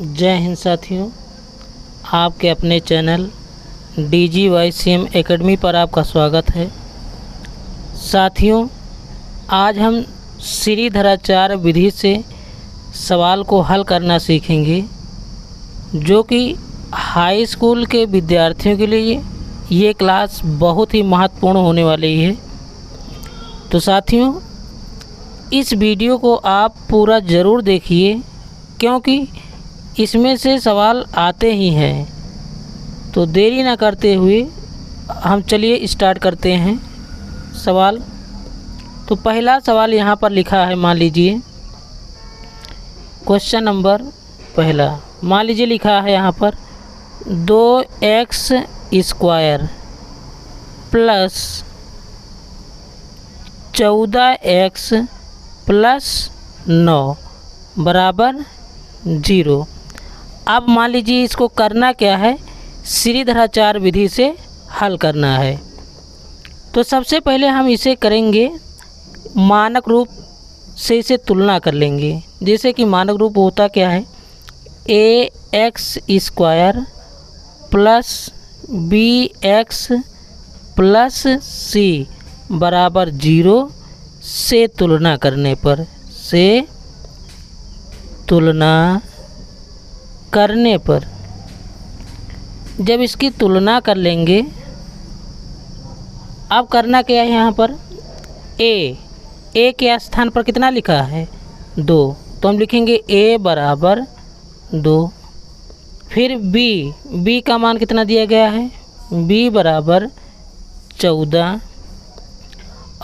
जय हिंद साथियों, आपके अपने चैनल DGYCM एकेडमी पर आपका स्वागत है। साथियों, आज हम श्रीधराचार्य विधि से सवाल को हल करना सीखेंगे, जो कि हाई स्कूल के विद्यार्थियों के लिए ये क्लास बहुत ही महत्वपूर्ण होने वाली है। तो साथियों, इस वीडियो को आप पूरा ज़रूर देखिए, क्योंकि इसमें से सवाल आते ही हैं। तो देरी ना करते हुए हम चलिए स्टार्ट करते हैं सवाल। तो पहला सवाल यहाँ पर लिखा है, मान लीजिए क्वेश्चन नंबर पहला, मान लीजिए लिखा है यहाँ पर 2x square plus 14x plus 9 बराबर 0। अब मान लीजिए इसको करना क्या है, श्रीधराचार्य विधि से हल करना है। तो सबसे पहले हम इसे करेंगे मानक रूप से, इसे तुलना कर लेंगे। जैसे कि मानक रूप होता क्या है, ax square plus bx plus c बराबर 0 से तुलना करने पर, जब इसकी तुलना कर लेंगे, अब करना क्या है यहाँ पर, a के स्थान पर कितना लिखा है 2, तो हम लिखेंगे a बराबर 2। फिर b का मान कितना दिया गया है, b बराबर 14।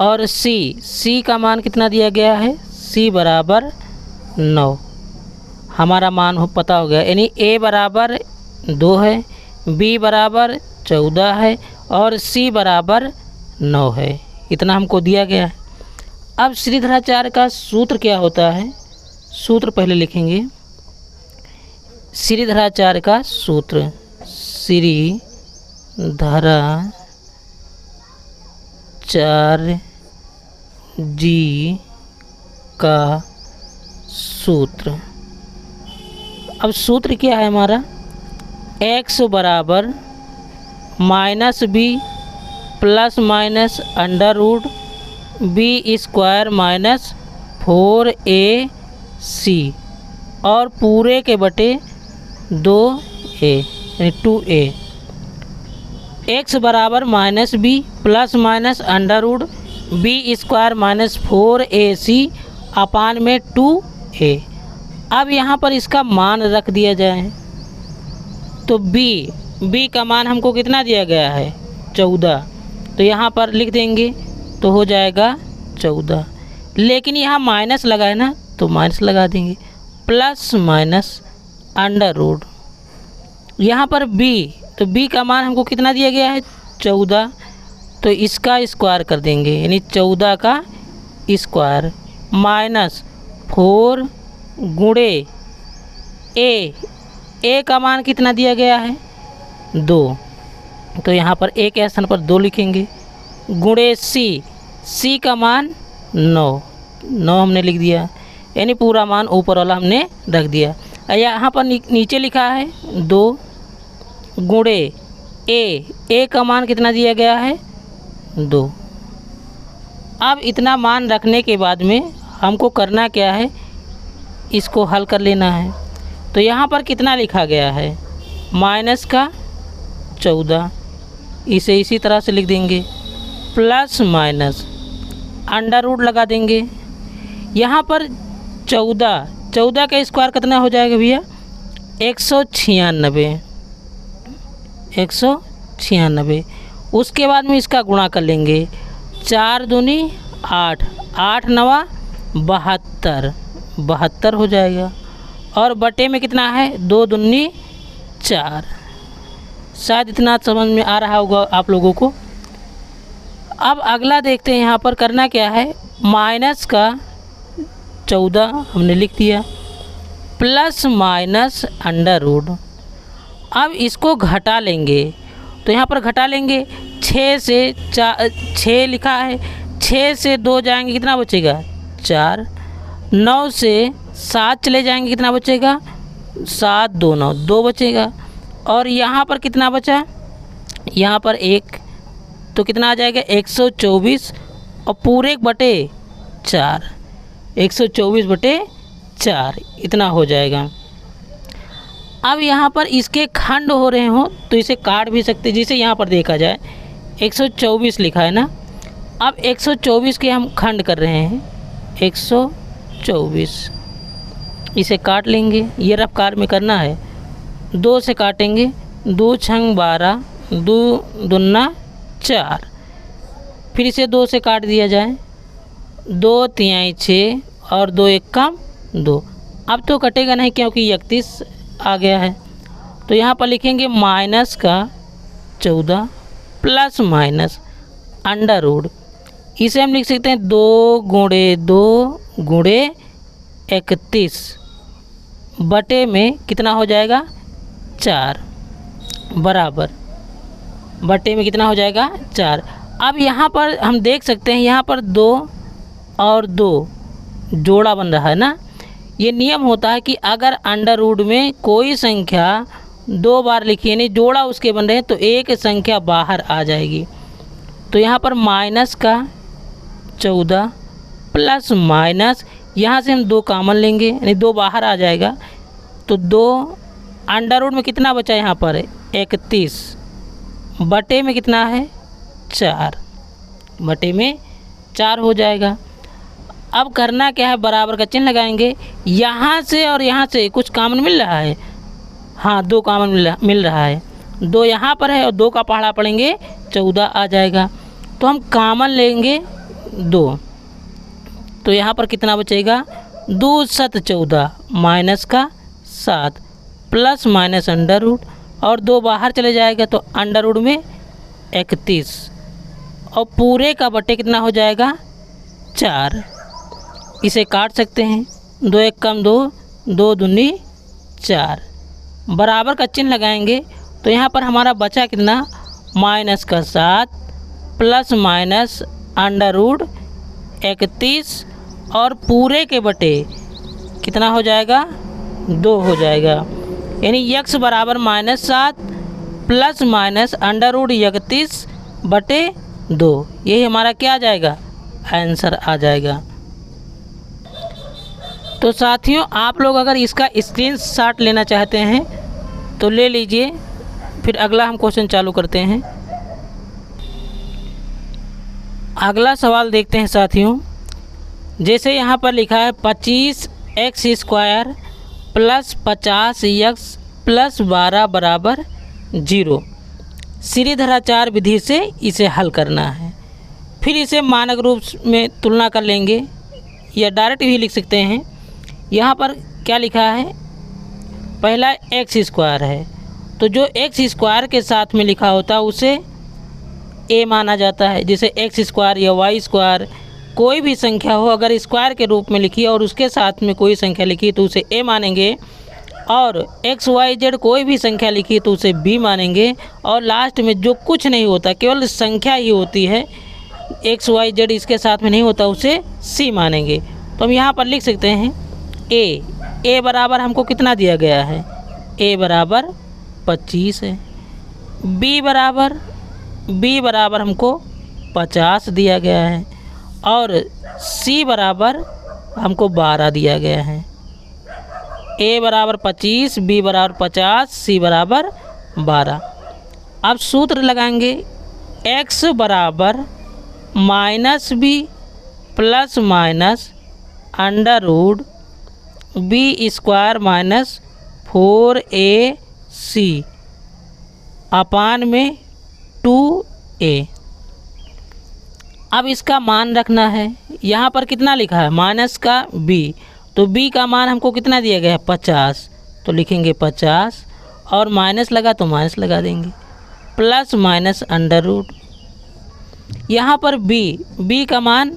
और c का मान कितना दिया गया है, c बराबर 9। हमारा मान पता हो गया, यानी a बराबर 2 है, b बराबर 14 है और c बराबर 9 है। इतना हमको दिया गया है। अब श्रीधराचार्य का सूत्र क्या होता है, सूत्र पहले लिखेंगे। श्रीधराचार्य का सूत्र, श्रीधराचार्य जी का सूत्र। अब सूत्र क्या है हमारा, x बराबर minus B plus minus under root B square minus 4ac और पूरे के बटे 2a यानी 2a। x बराबर minus B plus minus under root B square minus 4ac upon में 2a। अब यहाँ पर इसका मान रख दिया जाए, तो b का मान हमको कितना दिया गया है 14, तो यहाँ पर लिख देंगे तो हो जाएगा 14। लेकिन यहाँ माइनस लगा है ना, तो माइनस लगा देंगे, प्लस माइनस अंडर रूट, यहाँ पर तो b का मान हमको कितना दिया गया है 14, तो इसका स्क्वायर कर देंगे, यानी 14 का स्क्वायर माइनस 4 गुणे a का मान कितना दिया गया है 2, तो यहाँ पर a के स्थान पर 2 लिखेंगे, गुणे c का मान 9 हमने लिख दिया, यानी पूरा मान ऊपर वाला हमने रख दिया। यहाँ पर नीचे लिखा है 2 गुणे a का मान कितना दिया गया है 2। अब इतना मान रखने के बाद में हमको करना क्या है, इसको हल कर लेना है। तो यहाँ पर कितना लिखा गया है, माइनस का 14, इसे इसी तरह से लिख देंगे, प्लस माइनस अंडर रूट लगा देंगे। यहाँ पर 14 का स्क्वायर कितना हो जाएगा भैया, 196। उसके बाद में इसका गुणा कर लेंगे, 4 दूनी 8, 8 नवा 72 हो जाएगा। और बटे में कितना है, 2 दूनी 4। शायद इतना समझ में आ रहा होगा आप लोगों को। अब अगला देखते हैं, यहाँ पर करना क्या है, माइनस का 14 हमने लिख दिया, प्लस माइनस अंडर रूट। अब इसको घटा लेंगे, तो यहाँ पर घटा लेंगे, 6 से 6 लिखा है, 6 से 2 जाएंगे कितना बचेगा 4, 9 से 7 चले जाएंगे कितना बचेगा 7 2 9, 2 बचेगा। और यहाँ पर कितना बचा, यहाँ पर 1, तो कितना आ जाएगा 124 और पूरे बटे 4, 124/4 इतना हो जाएगा। अब यहाँ पर इसके खंड हो रहे हों तो इसे काट भी सकते, जिसे यहाँ पर देखा जाए 124 लिखा है ना। अब 124 के हम खंड कर रहे हैं, 124 इसे काट लेंगे, ये रफ्तार में करना है। 2 से काटेंगे, 2 छंग 12, 2 दूना 4, फिर इसे 2 से काट दिया जाए, 2 तिहाई 6 और 2 एक कम 2। अब तो कटेगा नहीं क्योंकि 31 आ गया है। तो यहाँ पर लिखेंगे माइनस का 14 प्लस माइनस अंडर रूट, इसे हम लिख सकते हैं 2 गुणे 2 गुणे 31 बटे में कितना हो जाएगा 4 बराबर, बटे में कितना हो जाएगा 4। अब यहाँ पर हम देख सकते हैं, यहाँ पर 2 और 2 जोड़ा बन रहा है ना। ये नियम होता है कि अगर अंडर रूट में कोई संख्या 2 बार लिखी यानी जोड़ा उसके बन रहे हैं तो एक संख्या बाहर आ जाएगी। तो यहाँ पर माइनस का 14 प्लस माइनस, यहाँ से हम 2 कॉमन लेंगे यानी 2 बाहर आ जाएगा, तो 2 अंडर रूट में कितना बचा यहाँ पर 31 बटे में कितना है 4, बटे में 4 हो जाएगा। अब करना क्या है, बराबर का चिन्ह लगाएंगे। यहाँ से और यहाँ से कुछ कॉमन मिल रहा है, हाँ 2 कॉमन मिल रहा है, 2 यहाँ पर है और 2 का पहाड़ा पड़ेंगे 14 आ जाएगा। तो हम कॉमन लेंगे 2, तो यहाँ पर कितना बचेगा 2 7 14 माइनस का 7 प्लस माइनस अंडर रूट और 2 बाहर चले जाएगा तो अंडर रूट में 31 और पूरे का बटे कितना हो जाएगा 4। इसे काट सकते हैं, 2 एक कम 2, 2 दूनी 4, बराबर का चिन्ह लगाएंगे। तो यहाँ पर हमारा बचा कितना माइनस का 7 प्लस माइनस अंडर रूट 31 और पूरे के बटे कितना हो जाएगा 2 हो जाएगा, यानी x बराबर -7 प्लस माइनस अंडर रूट 31 बटे 2, यही हमारा क्या आ जाएगा आंसर आ जाएगा। तो साथियों आप लोग अगर इसका स्क्रीनशॉट लेना चाहते हैं तो ले लीजिए, फिर अगला हम क्वेश्चन चालू करते हैं। अगला सवाल देखते हैं साथियों। जैसे यहाँ पर लिखा है 25x² प्लस 50x प्लस 12 बराबर 0, श्रीधराचार्य विधि से इसे हल करना है। फिर इसे मानक रूप में तुलना कर लेंगे या डायरेक्ट भी लिख सकते हैं। यहाँ पर क्या लिखा है, पहला x² है, तो जो x² के साथ में लिखा होता है उसे a माना जाता है। जैसे x² या y², कोई भी संख्या हो अगर स्क्वायर के रूप में लिखी और उसके साथ में कोई संख्या लिखी तो उसे a मानेंगे, और x y z कोई भी संख्या लिखी तो उसे b मानेंगे, और लास्ट में जो कुछ नहीं होता केवल संख्या ही होती है x y z इसके साथ में नहीं होता उसे c मानेंगे। तो हम यहाँ पर लिख सकते हैं a बराबर हमको कितना दिया गया है, a बराबर 25 है, b बराबर हमको 50 दिया गया है, और c बराबर हमको 12 दिया गया है। a बराबर 25, b बराबर 50, c बराबर 12। अब सूत्र लगाएंगे, x बराबर -b plus minus under root b² minus 4ac upon में 2a। अब इसका मान रखना है। यहाँ पर कितना लिखा है माइनस का b, तो b का मान हमको कितना दिया गया है 50, तो लिखेंगे 50 और माइनस लगा तो माइनस लगा देंगे, प्लस माइनस अंडर रूट। यहाँ पर b का मान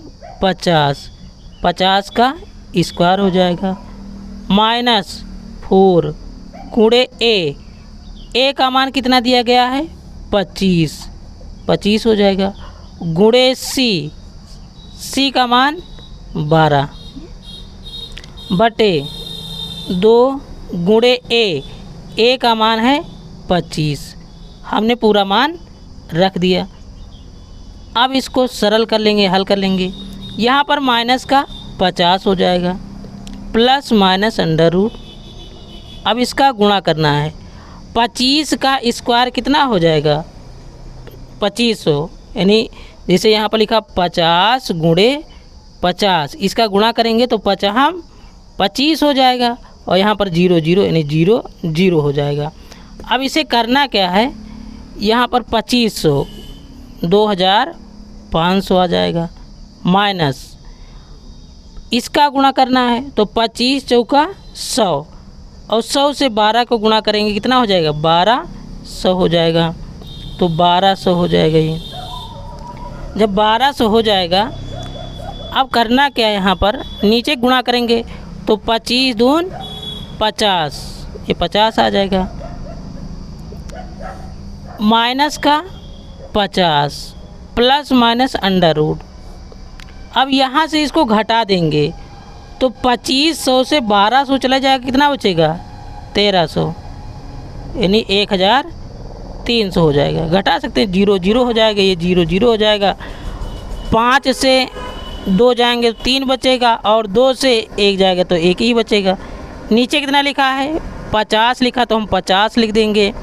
50 का स्क्वायर हो जाएगा, माइनस 4 गुणे a का मान कितना दिया गया है 25 हो जाएगा, गुणे c का मान 12 बटे 2 गुणे ए का मान है 25। हमने पूरा मान रख दिया। अब इसको सरल कर लेंगे, हल कर लेंगे। यहाँ पर माइनस का 50 हो जाएगा प्लस माइनस अंडर रूट। अब इसका गुणा करना है। 25 का स्क्वायर कितना हो जाएगा 2500, यानी जैसे यहाँ पर लिखा 50 गुणे 50, इसका गुणा करेंगे तो 25 हो जाएगा और यहाँ पर 0 0 यानी 0 0 हो जाएगा। अब इसे करना क्या है, यहाँ पर 2500 2500 आ जाएगा माइनस इसका गुणा करना है तो 25 चौका 100 और 100 से 12 को गुणा करेंगे कितना हो जाएगा 1200 हो जाएगा। तो 1200 हो जाएगा ये। जब 1200 हो जाएगा अब करना क्या है, यहाँ पर नीचे गुणा करेंगे तो 25 दून 50, ये 50 आ जाएगा माइनस का 50 प्लस माइनस अंडर रूट। अब यहाँ से इसको घटा देंगे तो 2500 से 1200 चला जाएगा, कितना बचेगा 1300, यानी 1300 हो जाएगा। घटा सकते हैं, 0 0 हो जाएगा, ये 0 0 हो जाएगा। 5 से 2 जाएंगे तो 3 बचेगा और 2 से 1 जाएगा तो 1 ही बचेगा। नीचे कितना लिखा है 50 लिखा तो हम 50 लिख देंगे।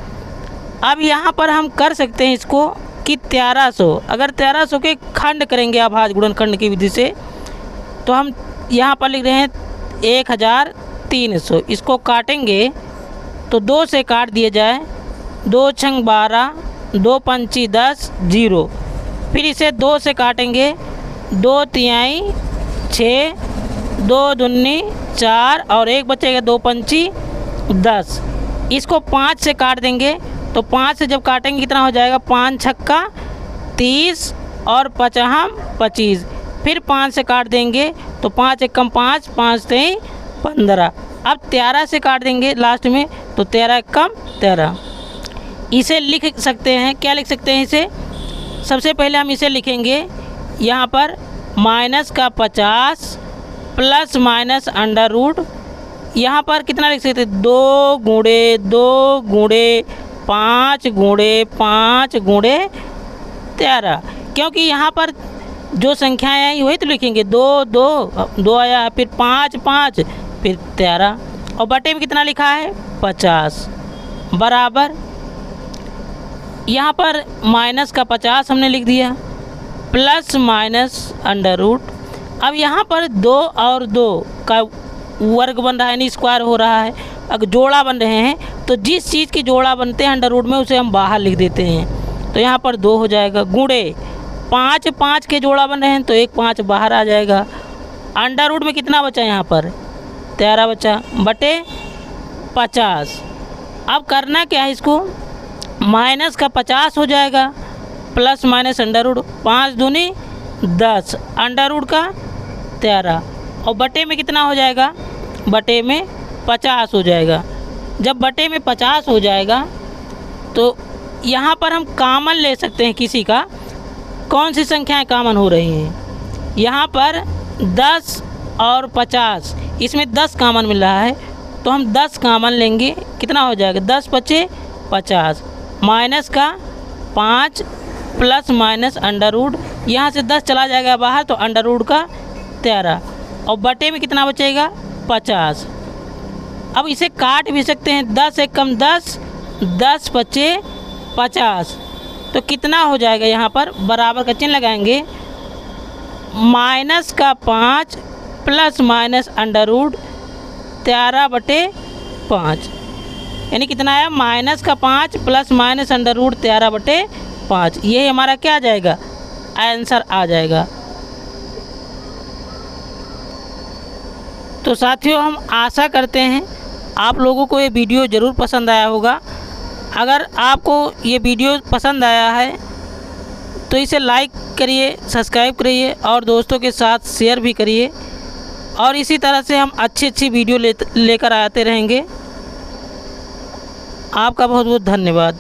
अब यहाँ पर हम कर सकते हैं इसको कि 1300, अगर 1300 के खंड करेंगे अभाज्य गुणनखंड की विधि से तो हम यहाँ पर लिख रहे हैं 1300। इसको काटेंगे तो 2 से काट दिया जाए, 2 छंग 12, 2 पंची 10 0। फिर इसे 2 से काटेंगे, 2 तिहाई 6, 2 दूनी 4 और 1 बचेगा 2 पंची 10। इसको 5 से काट देंगे तो 5 से जब काटेंगे कितना हो जाएगा 5 छक्का 30 और 5 25। फिर 5 से काट देंगे तो 5 एकम 5, 5 तेई 15। अब 13 से काट देंगे लास्ट में तो 13 एकम 13। इसे लिख सकते हैं, क्या लिख सकते हैं इसे, सबसे पहले हम इसे लिखेंगे यहाँ पर माइनस का 50 प्लस माइनस अंडर रूट। यहाँ पर कितना लिख सकते हैं 2 गुणे 2 गुणे 5 गुणे 5 गुणे 13, क्योंकि यहाँ पर जो संख्याएं आई वही तो लिखेंगे। 2 2 2 आया, फिर 5 5 फिर 13 और बटे में कितना लिखा है 50 बराबर। यहाँ पर माइनस का 50 हमने लिख दिया प्लस माइनस अंडर रूट। अब यहाँ पर 2 और 2 का वर्ग बन रहा है, यानी स्क्वायर हो रहा है। अगर जोड़ा बन रहे हैं तो जिस चीज़ की जोड़ा बनते हैं अंडर रूट में उसे हम बाहर लिख देते हैं। तो यहाँ पर 2 हो जाएगा गुणे 5 5 के जोड़ा बन रहे हैं तो 1 5 बाहर आ जाएगा। अंडर रूट में कितना बचा यहाँ पर 13 बचा बटे 50। अब करना क्या है, इसको माइनस का 50 हो जाएगा प्लस माइनस अंडर रूट 5 दूनी 10 अंडर रूट का 13 और बटे में कितना हो जाएगा, बटे में 50 हो जाएगा। जब बटे में 50 हो जाएगा तो यहाँ पर हम कॉमन ले सकते हैं किसी का। कौन सी संख्याएं कॉमन हो रही हैं, यहाँ पर 10 और 50, इसमें 10 कॉमन मिल रहा है तो हम 10 कॉमन लेंगे, कितना हो जाएगा 10 पचे 50 माइनस का 5 प्लस माइनस अंडर रूट, यहाँ से 10 चला जाएगा बाहर तो अंडर रूट का 13 और बटे में कितना बचेगा 50। अब इसे काट भी सकते हैं, 10 एकम 10 10 पचे 50 तो कितना हो जाएगा, यहाँ पर बराबर का चिन्ह लगाएंगे माइनस का 5 प्लस माइनस अंडर रूट 13 बटे 5, यानी कितना आया माइनस का 5 प्लस माइनस अंडर रूट 13 बटे 5। ये हमारा क्या आ जाएगा, आंसर आ जाएगा। तो साथियों हम आशा करते हैं आप लोगों को ये वीडियो ज़रूर पसंद आया होगा। अगर आपको ये वीडियो पसंद आया है तो इसे लाइक करिए, सब्सक्राइब करिए और दोस्तों के साथ शेयर भी करिए और इसी तरह से हम अच्छी वीडियो लेकर आते रहेंगे। आपका बहुत बहुत धन्यवाद।